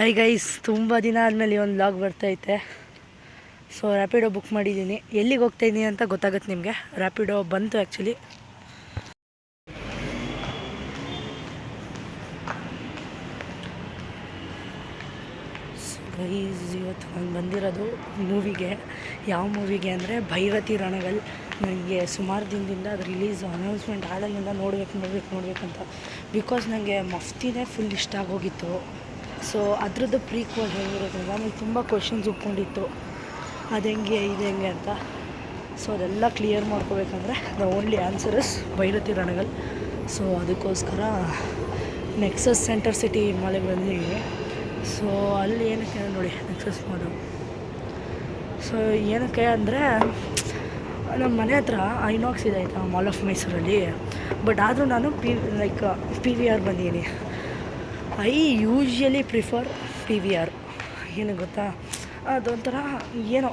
High guys, ತುಂಬ ದಿನ ಆದಮೇಲೆ ಒಂದು ವ್ಲಾಗ್ ಬರ್ತೈತೆ. ಸೊ ರ್ಯಾಪಿಡೋ ಬುಕ್ ಮಾಡಿದ್ದೀನಿ. ಎಲ್ಲಿಗೆ ಹೋಗ್ತಾಯಿದ್ದೀನಿ ಅಂತ ಗೊತ್ತಾಗುತ್ತೆ ನಿಮಗೆ. ರ್ಯಾಪಿಡೋ ಬಂತು ಆ್ಯಕ್ಚುಲಿ. ಸೊ ಗೈಸ್, ಇವತ್ತು ನಾನು ಬಂದಿರೋದು ಮೂವಿಗೆ. ಯಾವ ಮೂವಿಗೆ ಅಂದರೆ ಭೈರತಿ ರಣಗಲ್. ನನಗೆ ಸುಮಾರು ದಿನದಿಂದ ಅದು ರಿಲೀಸ್ ಅನೌನ್ಸ್ಮೆಂಟ್ ಆದಾಗಿಂದ ನೋಡಬೇಕಂತ. ಬಿಕಾಸ್ ನನಗೆ ಮಫ್ತಿನೇ ಫುಲ್ ಇಷ್ಟ ಆಗೋಗಿತ್ತು. ಸೊ ಅದರದ್ದು ಪ್ರೀಕ್ವಲ್ ಹೇಗಿರೋದ್ರಿಂದ ನನಗೆ ತುಂಬ ಕ್ವಶನ್ಸ್ ಉಟ್ಕೊಂಡಿತ್ತು, ಅದು ಹೆಂಗೆ ಇದು ಹೆಂಗೆ ಅಂತ. ಸೊ ಅದೆಲ್ಲ ಕ್ಲಿಯರ್ ಮಾಡ್ಕೋಬೇಕಂದ್ರೆ the only answer is Bhairathi Ranagal. So ಅದಕ್ಕೋಸ್ಕರ ನೆಕ್ಸಸ್ ಸೆಂಟರ್ ಸಿಟಿ ಮಾಲಿಗೆ ಬಂದಿದ್ದೀವಿ. ಸೊ ಅಲ್ಲಿ ಏನಕ್ಕೆ ನೋಡಿ, ನೆಕ್ಸಸ್ ಮಾಲು. ಸೊ ಏನಕ್ಕೆ ಅಂದರೆ ನಮ್ಮ ಮನೆ ಹತ್ರ ಐನಾಕ್ಸ್ ಇದೆ ಆಯಿತಾ, ಮಾಲ್ ಆಫ್ ಮೈಸೂರಲ್ಲಿ. ಬಟ್ ಆದರೂ ನಾನು ಪಿ ವಿ ಆರ್ ಬಂದಿದ್ದೀನಿ. I usually prefer P we are. ಏನು ಗೊತ್ತಾ, ಅದೊಂಥರ ಏನೋ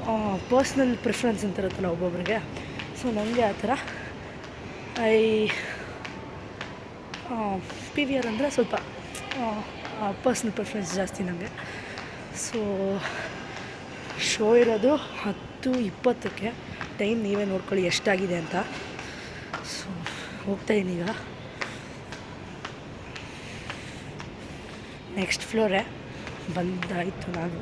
ಪರ್ಸ್ನಲ್ ಪ್ರಿಫರೆನ್ಸ್ ಅಂತ ಇರುತ್ತಲ್ಲ ಒಬ್ಬೊಬ್ರಿಗೆ. ಸೊ ನನಗೆ ಆ ಥರ ಪಿ ವಿ ಆರ್ ಅಂದರೆ ಸ್ವಲ್ಪ ಪರ್ಸ್ನಲ್ ಪ್ರಿಫರೆನ್ಸ್ ಜಾಸ್ತಿ ನನಗೆ. ಸೊ ಶೋ ಇರೋದು 10:20. ಟೈಮ್ ನೀವೇ ನೋಡ್ಕೊಳ್ಳಿ ಎಷ್ಟಾಗಿದೆ ಅಂತ. ಸೊ ಹೋಗ್ತಾಯಿದ್ದೀನಿ ಈಗ. ನೆಕ್ಸ್ಟ್ ಫ್ಲೋರೇ ಬಂದಾಯಿತು. ನಾನು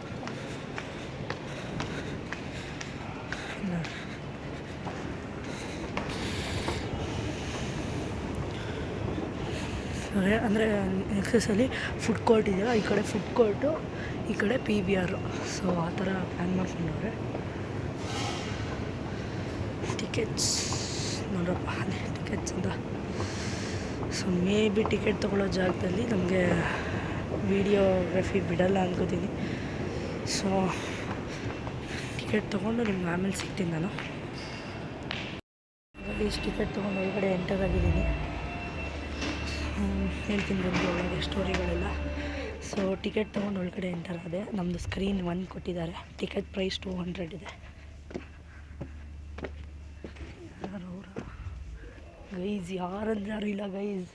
ಅಂದರೆ ನೆಕ್ಸಸಲ್ಲಿ ಫುಡ್ ಕೋರ್ಟ್ ಇದೆಯಲ್ಲ, ಈ ಕಡೆ ಫುಡ್ ಕೋರ್ಟು, ಈ ಕಡೆ ಪಿ ವಿ ಆರು. ಸೊ ಆ ಥರ ಪ್ಲ್ಯಾನ್ ಮಾಡ್ಕೊಂಡವ್ರೆ. ಟಿಕೆಟ್ಸ್ ನೋಡ್ರಪ್ಪ, ಅದೇ ಟಿಕೆಟ್ಸ್ ಅಂತ. ಸೊ ಮೇ ಬಿ ಟಿಕೆಟ್ ತೊಗೊಳ್ಳೋ ಜಾಗದಲ್ಲಿ ನಮಗೆ ವೀಡಿಯೋಗ್ರಫಿ ಬಿಡಲ್ಲ ಅಂದ್ಕೋತೀನಿ. ಸೊ ಟಿಕೆಟ್ ತೊಗೊಂಡು ನಿಮ್ಗೆ ಆಮೇಲೆ ಸಿಗ್ತೀನಿ ನಾನು. ಇಷ್ಟು ಟಿಕೆಟ್ ತೊಗೊಂಡು ಒಳಗಡೆ ಎಂಟರ್ ಆಗಿದ್ದೀನಿ. ಹೇಳ್ತೀನಿ ಬಂದು ಒಳಗೆ ಸ್ಟೋರಿಗಳೆಲ್ಲ. ಸೊ ಟಿಕೆಟ್ ತೊಗೊಂಡು ಒಳಗಡೆ ಎಂಟರ್ ಆದೆ. ನಮ್ಮದು ಸ್ಕ್ರೀನ್ 1 ಕೊಟ್ಟಿದ್ದಾರೆ. ಟಿಕೆಟ್ ಪ್ರೈಸ್ 200 ಇದೆ. ಗೈಸ್ ಯಾರಂದ್ರೆ ಯಾರು ಇಲ್ಲ ಗೈಸ್.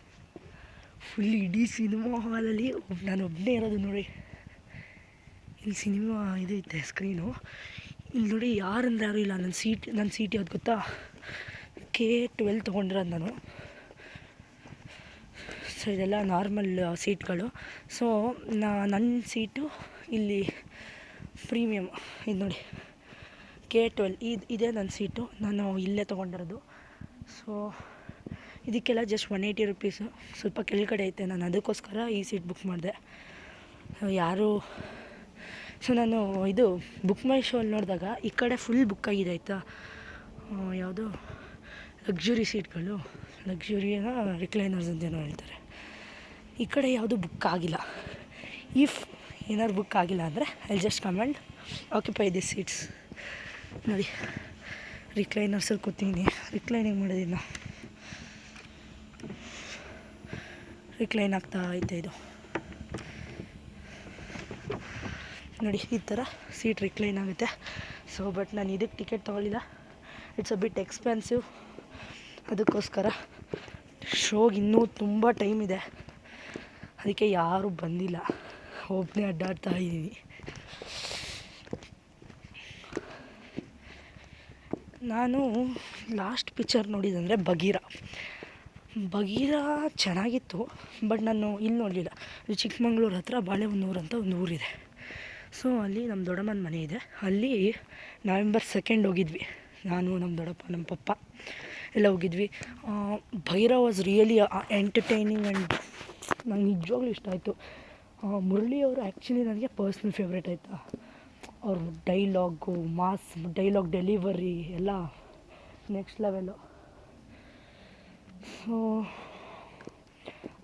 ಫುಲ್ ಇಡೀ ಸಿನಿಮಾ ಹಾಲಲ್ಲಿ ನಾನು ಒಬ್ಬನೇ ಇರೋದು ನೋಡಿ. ಇಲ್ಲಿ ಸಿನಿಮಾ ಇದೈತೆ ಸ್ಕ್ರೀನು, ಇಲ್ಲಿ ನೋಡಿ ಯಾರಂದ್ರೆ ಯಾರು ಇಲ್ಲ. ನನ್ನ ಸೀಟ್ ಯಾವ್ದು ಗೊತ್ತಾ, K12 ತೊಗೊಂಡಿರೋದು ನಾನು. ಸೊ ಇದೆಲ್ಲ ನಾರ್ಮಲ್ ಸೀಟ್ಗಳು. ಸೊ ನನ್ನ ಸೀಟು ಇಲ್ಲಿ ಪ್ರೀಮಿಯಮ್. ಇದು ನೋಡಿ K12, ಇದೇ ನನ್ನ ಸೀಟು. ನಾನು ಇಲ್ಲೇ ತೊಗೊಂಡಿರೋದು. ಸೊ ಇದಕ್ಕೆಲ್ಲ ಜಸ್ಟ್ 180 ರುಪೀಸು. ಸ್ವಲ್ಪ ಕೆಳಗಡೆ ಐತೆ, ನಾನು ಅದಕ್ಕೋಸ್ಕರ ಈ ಸೀಟ್ ಬುಕ್ ಮಾಡಿದೆ. ಸೊ ನಾನು ಇದು ಬುಕ್ ಮೈ ಶೋ ಅಲ್ಲಿ ನೋಡಿದಾಗ ಈ ಕಡೆ ಫುಲ್ ಬುಕ್ ಆಗಿದೆ ಆಯಿತಾ. ಯಾವುದು ಲಕ್ಸುರಿ ಸೀಟ್ಗಳು, ಲಕ್ಸುರಿನ ರಿಕ್ಲೈನರ್ಸ್ ಅಂತೇನೋ ಹೇಳ್ತಾರೆ. ಈ ಕಡೆ ಯಾವುದು ಬುಕ್ ಆಗಿಲ್ಲ. ಇಫ್ ಏನಾದ್ರು ಬುಕ್ ಆಗಿಲ್ಲ ಅಂದರೆ I just come and occupy this seats. ನೋಡಿ ರಿಕ್ಲೈನರ್ಸಲ್ಲಿ ಕೂತೀನಿ. ರಿಕ್ಲೈನಿಂಗ್ ಮಾಡೋದಿಲ್ಲ, ರಿಕ್ಲೈನ್ ಆಗ್ತಾ ಐತೆ ಇದು ನೋಡಿ. ಈ ಥರ ಸೀಟ್ ರಿಕ್ಲೈನ್ ಆಗುತ್ತೆ. ಸೊ ಬಟ್ ನಾನು ಇದಕ್ಕೆ ಟಿಕೆಟ್ ತೊಗೊಳ್ಳಿಲ್ಲ. It's a bit expensive. ಅದಕ್ಕೋಸ್ಕರ ಶೋಗೆ ಇನ್ನೂ ತುಂಬ ಟೈಮ್ ಇದೆ, ಅದಕ್ಕೆ ಯಾರೂ ಬಂದಿಲ್ಲ. ಒಬ್ಬನೇ ಅಡ್ಡಾಡ್ತಾ ಇದ್ದೀನಿ. ನಾನು ಲಾಸ್ಟ್ ಪಿಕ್ಚರ್ ನೋಡಿದಂದರೆ ಬಗೀರ ಚೆನ್ನಾಗಿತ್ತು. ಬಟ್ ನಾನು ಇಲ್ಲಿ ನೋಡಲಿಲ್ಲ. ಇಲ್ಲಿ ಚಿಕ್ಕಮಂಗ್ಳೂರು ಹತ್ರ ಬಾಳೆಹೊನ್ನೂರು ಅಂತ ಒಂದು ಊರಿದೆ. ಸೊ ಅಲ್ಲಿ ನಮ್ಮ ದೊಡ್ಡಮ್ಮನ ಮನೆ ಇದೆ. ಅಲ್ಲಿ November 2 ಹೋಗಿದ್ವಿ. ನಾನು, ನಮ್ಮ ದೊಡ್ಡಪ್ಪ, ನಮ್ಮ ಪಪ್ಪ ಎಲ್ಲ ಹೋಗಿದ್ವಿ. Bhaira was really entertaining and ನಂಗೆ ನಿಜವಾಗ್ಲೂ ಇಷ್ಟ ಆಯಿತು. ಮುರಳಿ ಅವರು ಆ್ಯಕ್ಚುಲಿ ನನಗೆ ಪರ್ಸ್ನಲ್ ಫೇವ್ರೇಟ್ ಆಯಿತಾ. ಅವ್ರ ಡೈಲಾಗು, ಮಾಸ್ ಡೈಲಾಗ್ ಡೆಲಿವರಿ ಎಲ್ಲ ನೆಕ್ಸ್ಟ್ ಲೆವೆಲ್ಲು. ಸೊ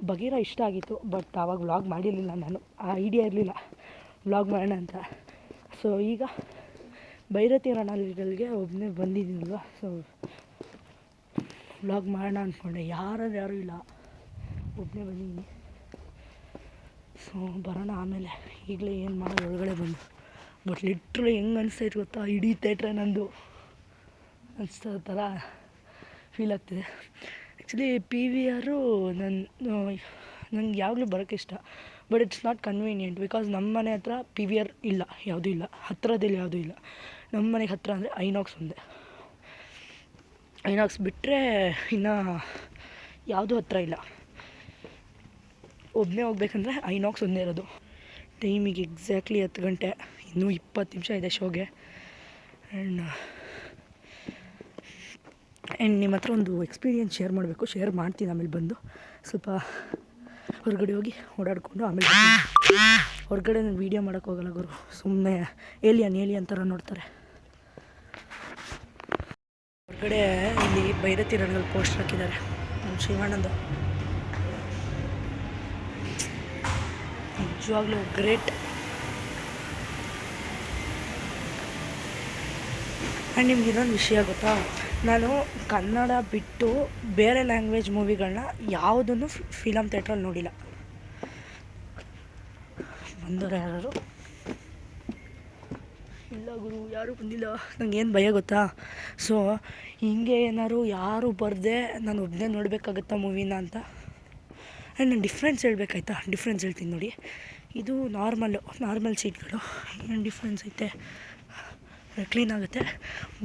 ಬಗೀರ ಇಷ್ಟ ಆಗಿತ್ತು. ಬಟ್ ಆವಾಗ ವ್ಲಾಗ್ ಮಾಡಿರಲಿಲ್ಲ ನಾನು, ಆ ಐಡಿಯಾ ಇರಲಿಲ್ಲ ವ್ಲಾಗ್ ಮಾಡೋಣ ಅಂತ. ಸೊ ಈಗ ಭೈರತಿ ರಣಗಲ್ಗೆ ಒಬ್ಬನೇ ಬಂದಿದ್ದೀನಲ್ವ. ಸೊ ವ್ಲಾಗ್ ಮಾಡೋಣ ಅಂದ್ಕೊಂಡೆ. ಯಾರು ಇಲ್ಲ, ಒಬ್ಬನೇ ಬಂದಿದ್ದೀನಿ. ಸೊ ಬರೋಣ ಆಮೇಲೆ. ಈಗಲೇ ಏನು ಮಾಡೋದು ಒಳಗಡೆ ಬಂದು. ಬಟ್ ಲಿಟ್ರಲಿ ಹೆಂಗೆ ಅನಿಸ್ತೈತೆ ಗೊತ್ತಾ, ಇಡೀ ಥಿಯೇಟ್ರೆ ನಂದು ಅನಿಸ್ತೋ ಥರ ಫೀಲ್ ಆಗ್ತಿದೆ. ಆ್ಯಕ್ಚುಲಿ ಪಿ ವಿ ಆರು ನಂಗೆ ಯಾವಾಗಲೂ ಬರೋಕ್ಕೆ ಇಷ್ಟ. But it's not convenient because ನಮ್ಮ ಮನೆ ಹತ್ರ ಪಿ ವಿ ಆರ್ ಇಲ್ಲ, ಯಾವುದೂ ಇಲ್ಲ, ಹತ್ತಿರದಲ್ಲಿ ಯಾವುದೂ ಇಲ್ಲ. ನಮ್ಮ ಮನೆಗೆ ಹತ್ತಿರ ಅಂದರೆ ಐನಾಕ್ಸ್ ಒಂದೇ. ಐನಾಕ್ಸ್ ಬಿಟ್ಟರೆ ಇನ್ನು ಯಾವುದೂ ಹತ್ತಿರ ಇಲ್ಲ. ಒಬ್ಬನೇ ಹೋಗ್ಬೇಕಂದ್ರೆ ಐನಾಕ್ಸ್ ಒಂದೇ ಇರೋದು. ಟೈಮಿಗೆ ಎಕ್ಸಾಕ್ಟ್ಲಿ 10 ಗಂಟೆ, ಇನ್ನೂ 20 ನಿಮಿಷ ಇದೆ ಶೋಗೆ. ಆ್ಯಂಡ್ ನಿಮ್ಮ ಹತ್ರ ಒಂದು ಎಕ್ಸ್ಪೀರಿಯೆನ್ಸ್ ಶೇರ್ ಮಾಡ್ತೀನಿ ಆಮೇಲೆ ಬಂದು. ಸ್ವಲ್ಪ ಹೊರಗಡೆ ಹೋಗಿ ಓಡಾಡಿಕೊಂಡು ಆಮೇಲೆ ಹೊರಗಡೆ ನಾನು ವೀಡಿಯೋ ಮಾಡೋಕ್ಕೋಗಲ್ಲ ಗುರು, ಸುಮ್ಮನೆ ಏಲಿಯನ್ ಥರ ನೋಡ್ತಾರೆ. ಹೊರಗಡೆ ಇಲ್ಲಿ ಭೈರತಿ ರಣಗಲ್ ಪೋಸ್ಟ್ ಹಾಕಿದ್ದಾರೆ ನಮ್ಮ ಶಿವಾನಂದ. ನಿಜವಾಗ್ಲೂ ಗ್ರೇಟ್. ಆ್ಯಂಡ್ ನಿಮ್ಗೆ ಇನ್ನೊಂದು ವಿಷಯ ಗೊತ್ತಾ, ನಾನು ಕನ್ನಡ ಬಿಟ್ಟು ಬೇರೆ ಲ್ಯಾಂಗ್ವೇಜ್ ಮೂವಿಗಳನ್ನ ಯಾವುದನ್ನು ಫಿಲಮ್ ಥಿಯೇಟ್ರಲ್ಲಿ ನೋಡಿಲ್ಲ. ಬಂದವರು ಯಾರು ಇಲ್ಲ ಗುರು, ಯಾರೂ ಬಂದಿಲ್ಲ. ನಂಗೇನು ಭಯ ಗೊತ್ತಾ, ಸೊ ಹಿಂಗೆ ಏನಾದ್ರು ಯಾರು ಬರದೆ ನಾನು ಒಬ್ಬನೇ ನೋಡಬೇಕಾಗತ್ತಾ ಮೂವಿನ ಅಂತ. ಆ್ಯಂಡ್ ನಾನು ಡಿಫ್ರೆನ್ಸ್ ಹೇಳ್ಬೇಕಾಯ್ತಾ, ಡಿಫ್ರೆನ್ಸ್ ಹೇಳ್ತೀನಿ ನೋಡಿ. ಇದು ನಾರ್ಮಲ್ ಸೀಟ್ಗಳು, ಏನು ಡಿಫ್ರೆನ್ಸ್ ಐತೆ, ಕ್ಲೀನ್ ಆಗುತ್ತೆ.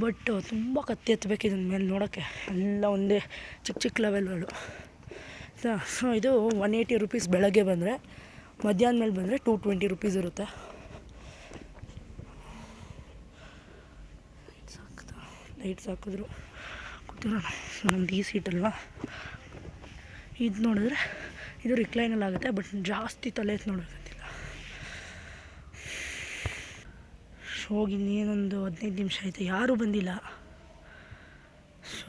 ಬಟ್ ತುಂಬ ಕತ್ತಿ ಎತ್ತಬೇಕು ಇದನ್ನ ಮೇಲೆ ನೋಡೋಕ್ಕೆ, ಎಲ್ಲ ಒಂದೇ ಚಿಕ್ಕ ಲೆವೆಲ್ಗಳು. ಸೊ ಇದು 180 ರುಪೀಸ್ ಬೆಳಗ್ಗೆ ಬಂದರೆ, ಮಧ್ಯಾಹ್ನ ಮೇಲೆ ಬಂದರೆ 220 ರುಪೀಸ್ ಇರುತ್ತೆ. ಲೈಟ್ಸ್ ಹಾಕಿದ್ರು ಕೂತಿರೋಣ. ನಮ್ದು ಈ ಸೀಟ್ ಅಲ್ವಾ, ಇದು ನೋಡಿದ್ರೆ ಇದು ರಿಕ್ಲೈನಲ್ಲಿ ಆಗುತ್ತೆ, ಬಟ್ ಜಾಸ್ತಿ ತಲೆ ಎತ್ತು ನೋಡೋಕ್ಕಂತಿಲ್ಲ. ಶೋಗೆ ಇನ್ನೇನೊಂದು 15 ನಿಮಿಷ ಆಯಿತು, ಯಾರೂ ಬಂದಿಲ್ಲ. ಸೊ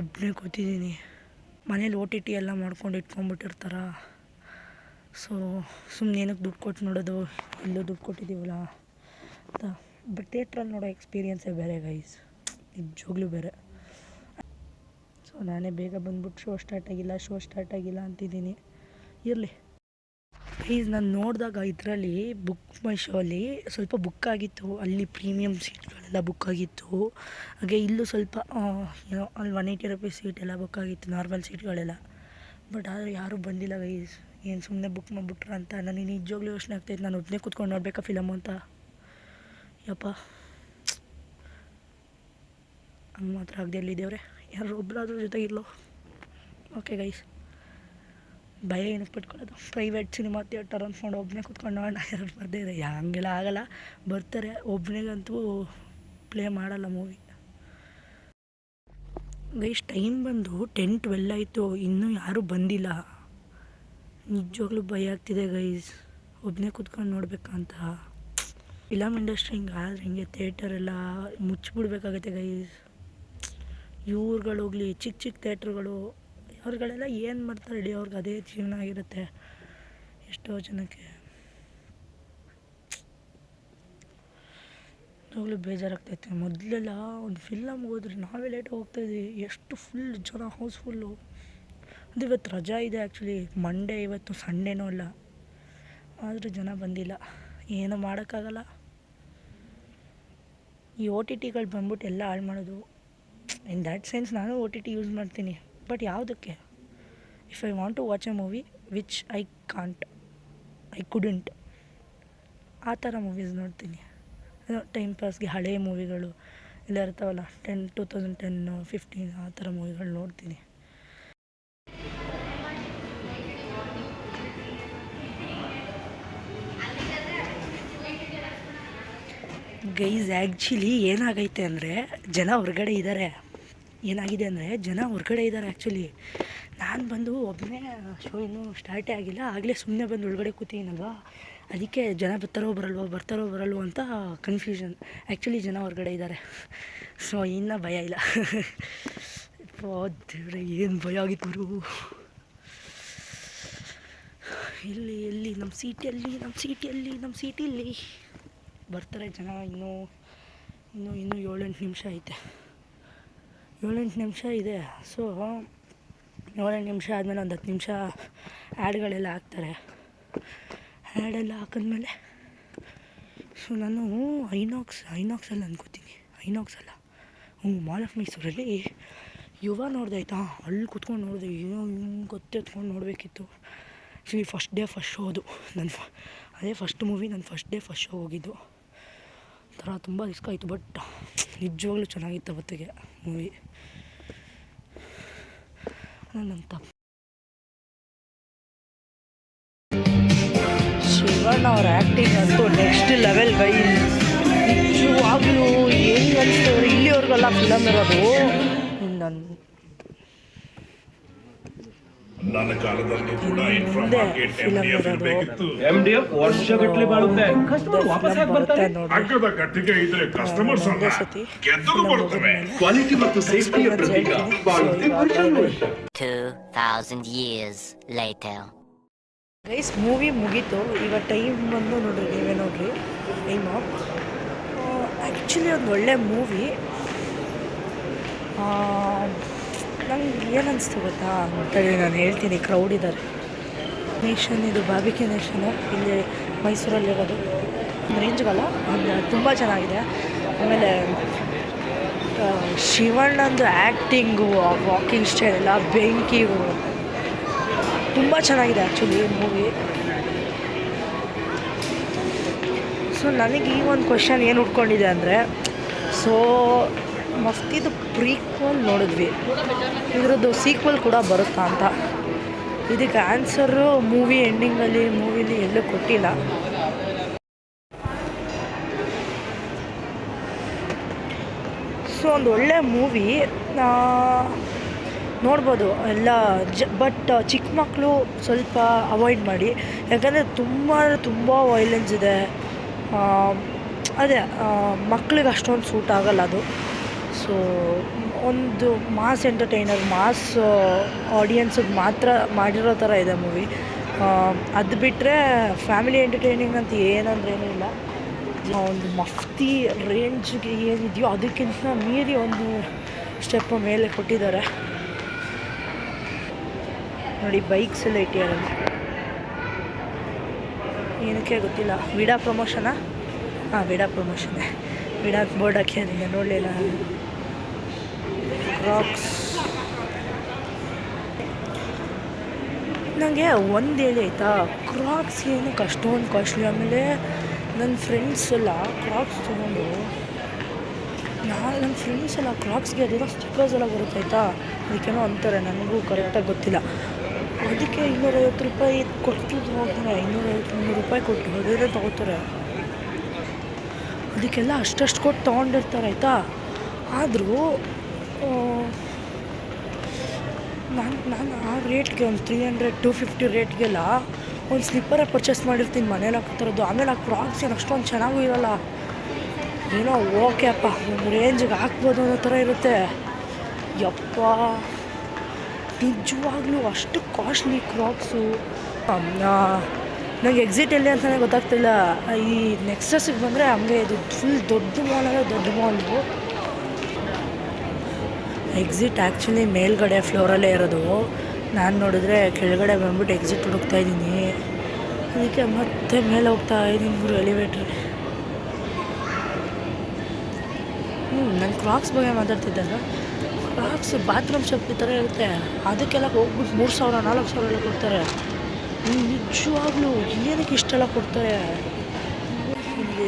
ಒಬ್ಬನೇ ಕೂತಿದ್ದೀನಿ. ಮನೇಲಿ OTT ಎಲ್ಲ ಮಾಡ್ಕೊಂಡು ಇಟ್ಕೊಂಡ್ಬಿಟ್ಟಿರ್ತಾರ. ಸೊ ಸುಮ್ಮನೆ ಏನಕ್ಕೆ ದುಡ್ಡು ಕೊಟ್ಟು ನೋಡೋದು, ಇಲ್ಲೂ ದುಡ್ಡು ಕೊಟ್ಟಿದ್ದೀವಲ್ಲ ಅಂತ. ಬಟ್ ಥಿಯೇಟ್ರಲ್ಲಿ ನೋಡೋ ಎಕ್ಸ್ಪೀರಿಯೆನ್ಸೇ ಬೇರೆ ಗೈಸ್, ನಿಜವಾಗ್ಲೂ ಬೇರೆ. ಸೊ ನಾನೇ ಬೇಗ ಬಂದ್ಬಿಟ್ಟು ಶೋ ಸ್ಟಾರ್ಟ್ ಆಗಿಲ್ಲ ಅಂತಿದ್ದೀನಿ. ಇರಲಿ ಗೈಸ್, ನಾನು ನೋಡಿದಾಗ ಇದರಲ್ಲಿ ಬುಕ್ ಮೈ ಶೋ ಅಲ್ಲಿ ಸ್ವಲ್ಪ ಬುಕ್ ಆಗಿತ್ತು, ಅಲ್ಲಿ ಪ್ರೀಮಿಯಮ್ ಸೀಟ್ಗಳೆಲ್ಲ ಬುಕ್ ಆಗಿತ್ತು. ಹಾಗೆ ಇಲ್ಲೂ ಸ್ವಲ್ಪ ಏನೋ ಅಲ್ಲಿ 180 ರುಪೀಸ್ ಸೀಟ್ ಎಲ್ಲ ಬುಕ್ ಆಗಿತ್ತು, ನಾರ್ಮಲ್ ಸೀಟ್ಗಳೆಲ್ಲ. ಬಟ್ ಆದರೆ ಯಾರೂ ಬಂದಿಲ್ಲ ಗೈಸ್, ಏನು ಸುಮ್ಮನೆ ಬುಕ್ ಮಾಡಿಬಿಟ್ರ ಅಂತ. ನನಗೆ ನಿಜವಾಗ್ಲೂ ಯೋಚನೆ ಆಗ್ತಾಯಿತ್ತು, ನಾನು ಒಬ್ಬನೇ ಕೂತ್ಕೊಂಡು ನೋಡಬೇಕಾ ಫಿಲಮು ಅಂತ. ಯಪ್ಪ, ಹಂಗೆ ಮಾತ್ರ ಆಗದೆ ಎಲ್ಲಿದ್ದೇವ್ರೆ, ಯಾರು ಒಬ್ಬರಾದ್ರೂ ಜೊತೆಗಿರಲೋ. ಓಕೆ ಗೈಸ್, ಭಯ ಏನಕ್ಕೆ ಪಟ್ಕೊಳ್ಳೋದು, ಪ್ರೈವೇಟ್ ಸಿನಿಮಾ ಥಿಯೇಟರ್ ಅಂದ್ಕೊಂಡು ಒಬ್ಬನೇ ಕೂತ್ಕೊಂಡು ನೋಡೋಣ, ಯಾರು ಬರದೇ ಇದೆ. ಹಂಗೆಲ್ಲ ಆಗೋಲ್ಲ, ಬರ್ತಾರೆ. ಒಬ್ಬನಿಗಂತೂ ಪ್ಲೇ ಮಾಡಲ್ಲ ಮೂವಿ. ಗೈಸ್ ಟೈಮ್ ಬಂದು 10-12 ಆಯಿತು, ಇನ್ನೂ ಯಾರೂ ಬಂದಿಲ್ಲ. ನಿಜವಾಗ್ಲೂ ಭಯ ಆಗ್ತಿದೆ ಗೈಸ್, ಒಬ್ಬನೇ ಕೂತ್ಕೊಂಡು ನೋಡಬೇಕಂತ. ಫಿಲಮ್ ಇಂಡಸ್ಟ್ರಿ ಹಿಂಗೆ ಥಿಯೇಟರೆಲ್ಲ ಮುಚ್ಚಿಬಿಡ್ಬೇಕಾಗತ್ತೆ ಗೈಸ್. ಇವ್ರುಗಳೋಗಲಿ ಚಿಕ್ಕ ಥಿಯೇಟ್ರುಗಳು, ಅವ್ರುಗಳೆಲ್ಲ ಏನು ಮಾಡ್ತಾರೆ ಹೇಳಿ, ಅವ್ರಿಗೆ ಅದೇ ಜೀವನ ಆಗಿರುತ್ತೆ ಎಷ್ಟೋ ಜನಕ್ಕೆ. ಇವಾಗಲೂ ಬೇಜಾರಾಗ್ತೈತೆ. ಮೊದಲೆಲ್ಲ ಒಂದು ಫಿಲಮ್ಗೆ ಹೋದ್ರೆ ನಾವೇ ಲೇಟಾಗಿ ಹೋಗ್ತಾಯಿದ್ವಿ, ಎಷ್ಟು ಫುಲ್ ಜನ ಹೌಸ್ಫುಲ್ಲು. ಅದು ಇವತ್ತು ರಜಾ ಇದೆ ಆ್ಯಕ್ಚುಲಿ, ಮಂಡೇ, ಇವತ್ತು ಸಂಡೇನೂ ಅಲ್ಲ, ಆದರೂ ಜನ ಬಂದಿಲ್ಲ. ಏನೂ ಮಾಡೋಕ್ಕಾಗಲ್ಲ. ಈ OTTಗಳು ಬಂದ್ಬಿಟ್ಟು ಎಲ್ಲ ಹಾಳು ಮಾಡೋದು. ಇನ್ ದ್ಯಾಟ್ ಸೆನ್ಸ್ ನಾನು OTT ಯೂಸ್ ಮಾಡ್ತೀನಿ, ಬಟ್ ಯಾವುದಕ್ಕೆ? If I want to watch a movie which I couldn't, ಆ ಥರ ಮೂವೀಸ್ ನೋಡ್ತೀನಿ. ಟೈಮ್ ಪಾಸ್ಗೆ ಹಳೆಯ ಮೂವಿಗಳು ಎಲ್ಲ ಇರ್ತಾವಲ್ಲ, 2010, 15 ಆ ಥರ ಮೂವಿಗಳು ನೋಡ್ತೀನಿ. ಗೈಸ್ ಆ್ಯಕ್ಚುಲಿ ಏನಾಗೈತೆ ಅಂದರೆ, ಜನ ಹೊರಗಡೆ ಇದ್ದಾರೆ. ಆ್ಯಕ್ಚುಲಿ ನಾನು ಬಂದು ಒಬ್ಬನೇ, ಶೋ ಇನ್ನೂ ಸ್ಟಾರ್ಟೇ ಆಗಿಲ್ಲ, ಆಗಲೇ ಸುಮ್ಮನೆ ಬಂದು ಒಳಗಡೆ ಕೂತೀನಲ್ವ, ಅದಕ್ಕೆ ಜನ ಬರ್ತಾರೋ ಬರಲ್ವೋ ಅಂತ ಕನ್ಫ್ಯೂಷನ್. ಆ್ಯಕ್ಚುಲಿ ಜನ ಹೊರಗಡೆ ಇದ್ದಾರೆ, ಸೊ ಇನ್ನೂ ಭಯ ಇಲ್ಲ. ದೇವ್ರೆ, ಏನು ಭಯ ಆಗಿತ್ತು ಅವರು. ಎಲ್ಲಿ ನಮ್ಮ ಸೀಟಲ್ಲಿ ಬರ್ತಾರೆ ಜನ. ಇನ್ನೂ 7-8 ನಿಮಿಷ ಐತೆ, 7-8 ನಿಮಿಷ ಇದೆ. ಸೊ 7-8 ನಿಮಿಷ ಆದಮೇಲೆ ಒಂದು 10 ನಿಮಿಷ ಆ್ಯಡ್ಗಳೆಲ್ಲ ಹಾಕ್ತಾರೆ. ಆ್ಯಡೆಲ್ಲ ಹಾಕಿದ್ಮೇಲೆ ಸೊ ನಾನು ಐನಾಕ್ಸಲ್ಲಿ ಅನ್ಕೋತೀನಿ, ಐನಾಕ್ಸಲ್ಲ, ಮಾಲ್ ಆಫ್ ಮೈಸೂರಲ್ಲಿ ಯುವ ನೋಡ್ದೆ ಆಯಿತಾ, ಅಲ್ಲಿ ಕೂತ್ಕೊಂಡು ನೋಡಿದೆ. ಏನೋ ಹಿಂಗೆ ಗೊತ್ತೆತ್ಕೊಂಡು ನೋಡಬೇಕಿತ್ತು. ಆ್ಯಕ್ಚುಲಿ ಫಸ್ಟ್ ಡೇ ಫಸ್ಟ್ ಶೋದು ಅದೇ ಫಸ್ಟ್ ಮೂವಿ ನನ್ನ ಫಸ್ಟ್ ಡೇ ಫಸ್ಟ್ ಶೋ ಹೋಗಿದ್ದು ಥರ ತುಂಬ ರಿಸ್ಕ್ ಆಯಿತು. ಬಟ್ ನಿಜವಾಗ್ಲೂ ಚೆನ್ನಾಗಿತ್ತು ಅವತ್ತಿಗೆ ಮೂವಿ. ನನ್ನ ತಪ್ಪು ಶಿವಣ್ಣ ಅವ್ರ ಆ್ಯಕ್ಟಿಂಗ್ ಅಂತೂ ನೆಕ್ಸ್ಟ್ ಲೆವೆಲ್ ಗೈ. ನಿಜವಾಗ್ಲೂ ಹೆಂಗೆ ಅನಿಸ್ತವ್ರು ಇಲ್ಲಿವರೆಗೆಲ್ಲ ಫಿಲಮ್ ಇರೋದು. ನನ್ನ ಕಾಲದಲ್ಲಿ ಕೂಡ ಇನ್ಫ್ರಾಮಾರ್ಕೆಟ್ MDF ವರ್ಷಗಟ್ಟಲೆ ಬಾಳುತ್ತೆ. ಕಸ್ಟಮರ್ ವಾಪಸ್ ಆಗಿ ಬರ್ತಾರೆ. ಅಗ್ಗದ ಕಟ್ಟಿಗೆ ಇದ್ರೆ ಕಸ್ಟಮರ್ಸ್ ಅಲ್ಲ ಗೆದ್ದು ಬರುತ್ತವೆ. ಕ್ವಾಲಿಟಿ ಮತ್ತು ಸೇಫ್ಟಿಯ ಪ್ರತೀಕ ಬಾಳುತ್ತೆ. 2000 years later. ಗೈಸ್ ಮೂವಿ ಮುಗೀತು. ಈಗ ಟೈಮ್ ಬಂದು ನೋಡ್ರಿ, ನೀವೇ ನೋಡ್ರಿ ಟೈಮು. ಆ್ಯಕ್ಚುಲಿ ಒಂದು ಒಳ್ಳೆ ಮೂವಿ. ನಂಗೆ ಏನು ಅನಿಸ್ತು ಗೊತ್ತಾ ಅಂತೇಳಿ ನಾನು ಹೇಳ್ತೀನಿ. ಕ್ರೌಡ್ ಇದ್ದಾರೆ. ನೇಷನ್ ಇದು ಬಾರ್ಬಿಕ್ಯೂ ನೇಷನು ಇಲ್ಲಿ ಮೈಸೂರಲ್ಲಿರೋದು. ರೇಂಜ್ಗಲ್ಲ, ತುಂಬ ಚೆನ್ನಾಗಿದೆ. ಆಮೇಲೆ ಶಿವಣ್ಣಂದು ಆ್ಯಕ್ಟಿಂಗು, ವಾಕಿಂಗ್ ಸ್ಟೈಲ್ ಎಲ್ಲ ಬೆಂಕಿ ತುಂಬ ಚೆನ್ನಾಗಿದೆ ಆ್ಯಕ್ಚುಲಿ ಮೂವಿ. ಸೊ ನನಗೆ ಈ ಒಂದು ಕ್ವಶನ್ ಏನು ಉಟ್ಕೊಂಡಿದೆ ಅಂದರೆ, ಸೊ ಮಫ್ತಿದು ಪ್ರೀಕ್ವಲ್ ನೋಡಿದ್ವಿ, ಇದರದ್ದು ಸೀಕ್ವಲ್ ಕೂಡ ಬರುತ್ತಾ ಅಂತ. ಇದಕ್ಕೆ ಆನ್ಸರು ಮೂವಿ ಮೂವಿಲಿ ಎಲ್ಲೂ ಕೊಟ್ಟಿಲ್ಲ. ಸೊ ಒಂದು ಒಳ್ಳೆ ಮೂವಿ ನೋಡ್ಬೋದು ಎಲ್ಲ ಬಟ್ ಚಿಕ್ಕ ಮಕ್ಕಳು ಸ್ವಲ್ಪ ಅವಾಯ್ಡ್ ಮಾಡಿ. ಯಾಕಂದರೆ ತುಂಬ ವೈಲೆನ್ಸ್ ಇದೆ. ಅದೇ ಮಕ್ಳಿಗೆ ಅಷ್ಟೊಂದು ಸೂಟ್ ಆಗೋಲ್ಲ ಅದು. ಸೊ ಒಂದು ಮಾಸ್ ಎಂಟರ್ಟೈನರ್, ಮಾಸ್ ಆಡಿಯನ್ಸಿಗೆ ಮಾತ್ರ ಮಾಡಿರೋ ಥರ ಇದೆ ಮೂವಿ. ಅದು ಬಿಟ್ಟರೆ ಫ್ಯಾಮಿಲಿ ಎಂಟರ್ಟೈನಿಂಗ್ ಅಂತ ಏನಂದ್ರೇನೂ ಇಲ್ಲ. ಒಂದು ಮಫ್ತಿ ರೇಂಜ್ಗೆ ಏನಿದೆಯೋ ಅದಕ್ಕಿಂತ ಮೀರಿ ಒಂದು ಸ್ಟೆಪ್ ಮೇಲೆ ಕೊಟ್ಟಿದ್ದಾರೆ ನೋಡಿ. ಬೈಕ್ಸ್ ಎಲ್ಲ ಇಟ್ಟಿದ್ದಾರೆ, ಏನಕ್ಕೆ ಗೊತ್ತಿಲ್ಲ. ವಿಡಾ ಪ್ರಮೋಷನಾ? ಹಾಂ, ವಿಡಾ ಪ್ರಮೋಷನ್ನೇ. ವಿಡಾ ಬೋರ್ಡ್ ಹಾಕಿದ್ದೀನಿ, ನೋಡಲಿಲ್ಲ. ಕ್ರಾಕ್ಸ್ ನನಗೆ ಒಂದು ಹೇಳಿ ಆಯಿತಾ, ಕ್ರಾಕ್ಸ್ ಏನಕ್ಕೆ ಅಷ್ಟೊಂದು ಕಾಸ್ಟ್ಲಿ. ಆಮೇಲೆ ನನ್ನ ಫ್ರೆಂಡ್ಸ್ ಎಲ್ಲ ಕ್ರಾಕ್ಸ್ ತೊಗೊಂಡು ನನ್ನ ಫ್ರೆಂಡ್ಸ್ ಎಲ್ಲ ಕ್ರಾಕ್ಸ್ಗೆ ಅದೇನೋ ಸ್ಟಿಕ್ಕರ್ಸ್ ಎಲ್ಲ ಬರುತ್ತೆ ಆಯಿತಾ, ಅದಕ್ಕೇನೋ ಅಂತಾರೆ, ನನಗೂ ಕರೆಕ್ಟಾಗಿ ಗೊತ್ತಿಲ್ಲ. ಅದಕ್ಕೆ 250 ರೂಪಾಯಿ ಕೊಟ್ಟು ಹೋಗ್ತಾರೆ. 250-300 ರೂಪಾಯಿ ಕೊಟ್ಟು ಅದೇನೋ ತೊಗೋತಾರೆ. ಅದಕ್ಕೆಲ್ಲ ಅಷ್ಟು ಕೊಟ್ಟು ತೊಗೊಂಡಿರ್ತಾರೆ ಆಯಿತಾ. ಆದರೂ ನಾನು ಆ ರೇಟ್ಗೆ ಒಂದು 300-250 ರೇಟ್ಗೆಲ್ಲ ಒಂದು ಸ್ಲಿಪ್ಪರೇ ಪರ್ಚೇಸ್ ಮಾಡಿರ್ತೀನಿ ಮನೇಲಿ ಹಾಕ್ತಿರೋದು. ಆಮೇಲೆ ಆ ಕ್ರಾಕ್ಸ್ ಏನು ಅಷ್ಟೊಂದು ಚೆನ್ನಾಗೂ ಇರೋಲ್ಲ. ಏನೋ ಓಕೆ ಅಪ್ಪ, ಒಂದು ರೇಂಜಿಗೆ ಹಾಕ್ಬೋದು ಅನ್ನೋ ಥರ ಇರುತ್ತೆ. ಯಪ್ಪ ನಿಜವಾಗ್ಲೂ ಅಷ್ಟು ಕಾಸ್ಟ್ಲಿ ಕ್ರಾಕ್ಸು. ನನಗೆ ಎಕ್ಸಿಟ್ ಎಲ್ಲಿ ಅಂತಲೇ ಗೊತ್ತಾಗ್ತಿಲ್ಲ. ಈ ನೆಕ್ಸಸ್ಗೆ ಬಂದರೆ ಹಂಗೆ ಇದು ಫುಲ್ ದೊಡ್ಡ ಮಾಲು. ಎಕ್ಸಿಟ್ ಆ್ಯಕ್ಚುಲಿ ಮೇಲ್ಗಡೆ ಫ್ಲೋರಲ್ಲೇ ಇರೋದು. ನಾನು ನೋಡಿದ್ರೆ ಕೆಳಗಡೆ ಬಂದ್ಬಿಟ್ಟು ಎಕ್ಸಿಟ್ ಹುಡುಕ್ತಾ ಇದ್ದೀನಿ. ಅದಕ್ಕೆ ಮತ್ತೆ ಮೇಲೆ ಹೋಗ್ತಾ ಇದ್ದೀನಿ ಗುರು, ಎಲಿವೇಟ್ರ್. ನಾನು ಕ್ರಾಕ್ಸ್ ಬಗ್ಗೆ ಮಾತಾಡ್ತಿದ್ದಾಗ, ಕ್ರಾಕ್ಸ್ ಬಾತ್ರೂಮ್ ಚಪ್ಪಲಿ ಥರ ಇರುತ್ತೆ. ಅದಕ್ಕೆಲ್ಲ ಹೋಗ್ಬಿಟ್ಟು 3000-4000 ಎಲ್ಲ ಕೊಡ್ತಾರೆ. ನಿಜವಾಗ್ಲೂ ಏನಕ್ಕೆ ಇಷ್ಟೆಲ್ಲ ಕೊಡ್ತಾರೆ?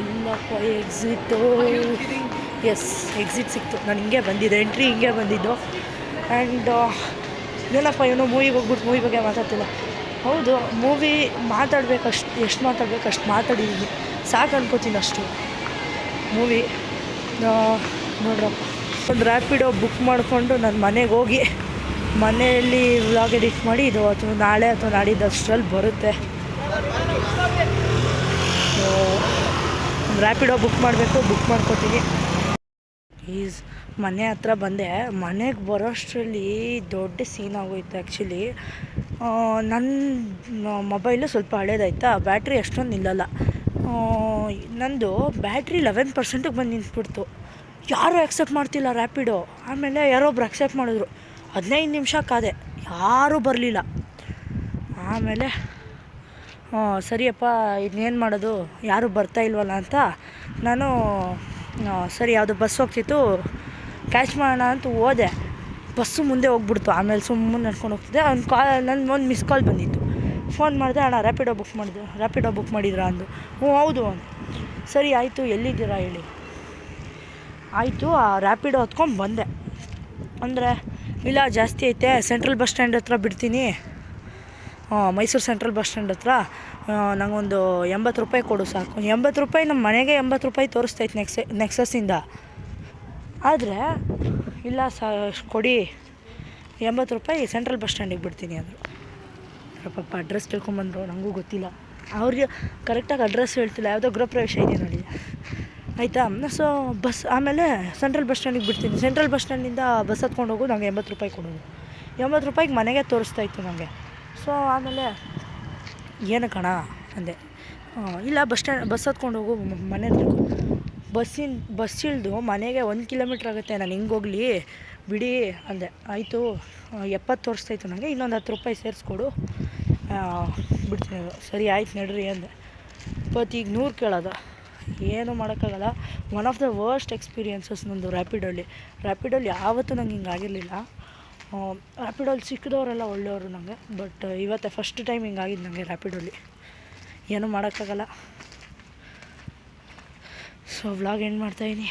ಎಲ್ಲಪ್ಪ ಎಕ್ಸಿಟ್ಟು. ಎಸ್, ಎಕ್ಸಿಟ್ ಸಿಕ್ತು. ನಾನು ಹಿಂಗೆ ಬಂದಿದ್ದೆ, ಎಂಟ್ರಿ ಹಿಂಗೆ ಬಂದಿದ್ದು. ಆ್ಯಂಡ್ ಏನಪ್ಪ ಏನೋ ಮೂವಿಗೆ ಹೋಗ್ಬಿಟ್ಟು ಮೂವಿ ಬಗ್ಗೆ ಮಾತಾಡ್ತಿಲ್ಲ. ಹೌದು, ಮೂವಿ ಮಾತಾಡಬೇಕಷ್ಟು, ಎಷ್ಟು ಮಾತಾಡಬೇಕು ಅಷ್ಟು ಮಾತಾಡಿದ್ದೀನಿ, ಸಾಕು ಅನ್ಕೋತೀನಿ ಅಷ್ಟು. ಮೂವಿ ನೋಡ್ರಪ್ಪ, ಒಂದು ರ್ಯಾಪಿಡೋ ಬುಕ್ ಮಾಡಿಕೊಂಡು ನನ್ನ ಮನೆಗೆ ಹೋಗಿ ಮನೆಯಲ್ಲಿ ವ್ಲಾಗ್ ಎಡಿಟ್ ಮಾಡಿ ಇದು ಅಥವಾ ನಾಳೆ ಅಥವಾ ನಾಡಿದ್ದು ಅಷ್ಟರಲ್ಲಿ ಬರುತ್ತೆ. ಒಂದು ರ್ಯಾಪಿಡೋ ಬುಕ್ ಮಾಡ್ಕೋತೀನಿ. ಈಸ್ ಮನೆ ಹತ್ರ ಬಂದೆ. ಮನೆಗೆ ಬರೋಷ್ಟರಲ್ಲಿ ದೊಡ್ಡ ಸೀನ್ ಆಗೋಯ್ತು ಆ್ಯಕ್ಚುಲಿ. ನನ್ನ ಮೊಬೈಲು ಸ್ವಲ್ಪ ಹಳೇದಾಯ್ತಾ, ಬ್ಯಾಟ್ರಿ ಅಷ್ಟೊಂದು ನಿಲ್ಲಲ್ಲ. ನಂದು ಬ್ಯಾಟ್ರಿ 11% ಬಂದು ನಿಂತ್ಬಿಡ್ತು. ಯಾರೂ ಆಕ್ಸೆಪ್ಟ್ ಮಾಡ್ತಿಲ್ಲ ರ್ಯಾಪಿಡೋ. ಆಮೇಲೆ ಯಾರೊಬ್ರು ಆಕ್ಸೆಪ್ಟ್ ಮಾಡಿದ್ರು. 15 ನಿಮಿಷ ಕಾದೆ, ಯಾರೂ ಬರಲಿಲ್ಲ. ಆಮೇಲೆ ಸರಿಯಪ್ಪ, ಇನ್ನೇನು ಮಾಡೋದು, ಯಾರೂ ಬರ್ತಾಯಿಲ್ವಲ್ಲ ಅಂತ ನಾನು ಸರಿ ಯಾವುದೋ ಬಸ್ ಹೋಗ್ತಿತ್ತು, ಕ್ಯಾಚ್ ಮಾಡೋಣ ಅಂತ ಹೋದೆ. ಬಸ್ಸು ಮುಂದೆ ಹೋಗ್ಬಿಡ್ತು. ಆಮೇಲೆ ಸುಮ್ಮನೆ ನಡ್ಕೊಂಡು ಹೋಗ್ತಿದ್ದೆ. ಒಂದು ಮಿಸ್ ಕಾಲ್ ಬಂದಿತ್ತು. ಫೋನ್ ಮಾಡಿದೆ, ಅಣ್ಣ ರ್ಯಾಪಿಡೋ ಬುಕ್ ಮಾಡಿದ್ರಾ ಅಂದು. ಹ್ಞೂ ಹೌದು ಅಂದೆ. ಸರಿ ಆಯಿತು, ಎಲ್ಲಿದ್ದೀರಾ ಹೇಳಿ. ಆಯಿತು, ಆ ರ್ಯಾಪಿಡೋ ಹೊತ್ಕೊಂಡು ಬಂದೆ. ಅಂದರೆ ಇಲ್ಲ ಜಾಸ್ತಿ ಐತೆ, ಸೆಂಟ್ರಲ್ ಬಸ್ ಸ್ಟ್ಯಾಂಡ್ ಹತ್ರ ಬಿಡ್ತೀನಿ. ಮೈಸೂರು ಸೆಂಟ್ರಲ್ ಬಸ್ ಸ್ಟ್ಯಾಂಡ್ ಹತ್ರ ನನಗೊಂದು 80 ರೂಪಾಯಿ ಕೊಡು ಸಾಕು. 80 ರೂಪಾಯಿ ನಮ್ಮ ಮನೆಗೆ 80 ರೂಪಾಯಿ ತೋರಿಸ್ತೈತೆ ನೆಕ್ಸಸ್ಸಿಂದ. ಆದರೆ ಇಲ್ಲ ಕೊಡಿ 80 ರೂಪಾಯಿ ಸೆಂಟ್ರಲ್ ಬಸ್ ಸ್ಟ್ಯಾಂಡಿಗೆ ಬಿಡ್ತೀನಿ ಅಂದರು. ಪಾಪ ಅಡ್ರೆಸ್ ತಿಳ್ಕೊಂಬಂದರು, ನನಗೂ ಗೊತ್ತಿಲ್ಲ. ಅವ್ರಿಗೆ ಕರೆಕ್ಟಾಗಿ ಅಡ್ರೆಸ್ ಹೇಳ್ತಿಲ್ಲ, ಯಾವುದೋ ಗೃಹ ಪ್ರವೇಶ ಇದೆ ನೋಡಿ, ಆಯಿತಾ. ಸೊ ಆಮೇಲೆ ಸೆಂಟ್ರಲ್ ಬಸ್ ಸ್ಟ್ಯಾಂಡಿಗೆ ಬಿಡ್ತೀನಿ. ಸೆಂಟ್ರಲ್ ಬಸ್ ಸ್ಟ್ಯಾಂಡಿಂದ ಬಸ್ ಹತ್ಕೊಂಡು ಹೋಗು, ನನಗೆ 80 ರೂಪಾಯಿ ಕೊಡೋದು. 80 ರೂಪಾಯಿಗೆ ಮನೆಗೆ ತೋರಿಸ್ತಾಯಿತ್ತು ನನಗೆ. ಸೊ ಆಮೇಲೆ ಏನು ಕಣ ಅಂದೆ. ಇಲ್ಲ ಬಸ್ ಹತ್ಕೊಂಡು ಹೋಗು ಮನೆ ಹತ್ರ. ಬಸ್ ಇಳಿದು ಮನೆಗೆ 1 ಕಿಲೋಮೀಟ್ರ್ ಆಗುತ್ತೆ, ನಾನು ಹಿಂಗೆ ಹೋಗಲಿ ಬಿಡಿ ಅಂದೆ. ಆಯಿತು, 70 ತೋರಿಸ್ತಾಯಿತ್ತು ನನಗೆ, ಇನ್ನೊಂದು 10 ರೂಪಾಯಿ ಸೇರಿಸ್ಕೊಡು ಬಿಡ್ತೀನಿ. ಸರಿ ಆಯ್ತು ನಡ್ರಿ ಅಂದೆ. ಬಟ್ ಈಗ 100 ಕೇಳೋದು, ಏನೂ ಮಾಡೋಕ್ಕಾಗಲ್ಲ. One of the worst experiences ನಂದು ರ್ಯಾಪಿಡೋಲಿ ಯಾವತ್ತೂ ನಂಗೆ ಹಿಂಗೆ ಆಗಿರಲಿಲ್ಲ. ರ್ಯಾಪಿಡೋಲಿ ಸಿಕ್ಕಿದವರೆಲ್ಲ ಒಳ್ಳೆಯವರು ನನಗೆ, ಬಟ್ ಇವತ್ತೇ ಫಸ್ಟ್ ಟೈಮ್ ಹಿಂಗಾಗಿದ್ದು ನನಗೆ ರ್ಯಾಪಿಡೋಲಿ. ಏನೂ ಮಾಡೋಕ್ಕಾಗಲ್ಲ. ಸೊ ವ್ಲಾಗ್ ಎಂಡ್ ಮಾಡ್ತಾಯಿದ್ದೀನಿ.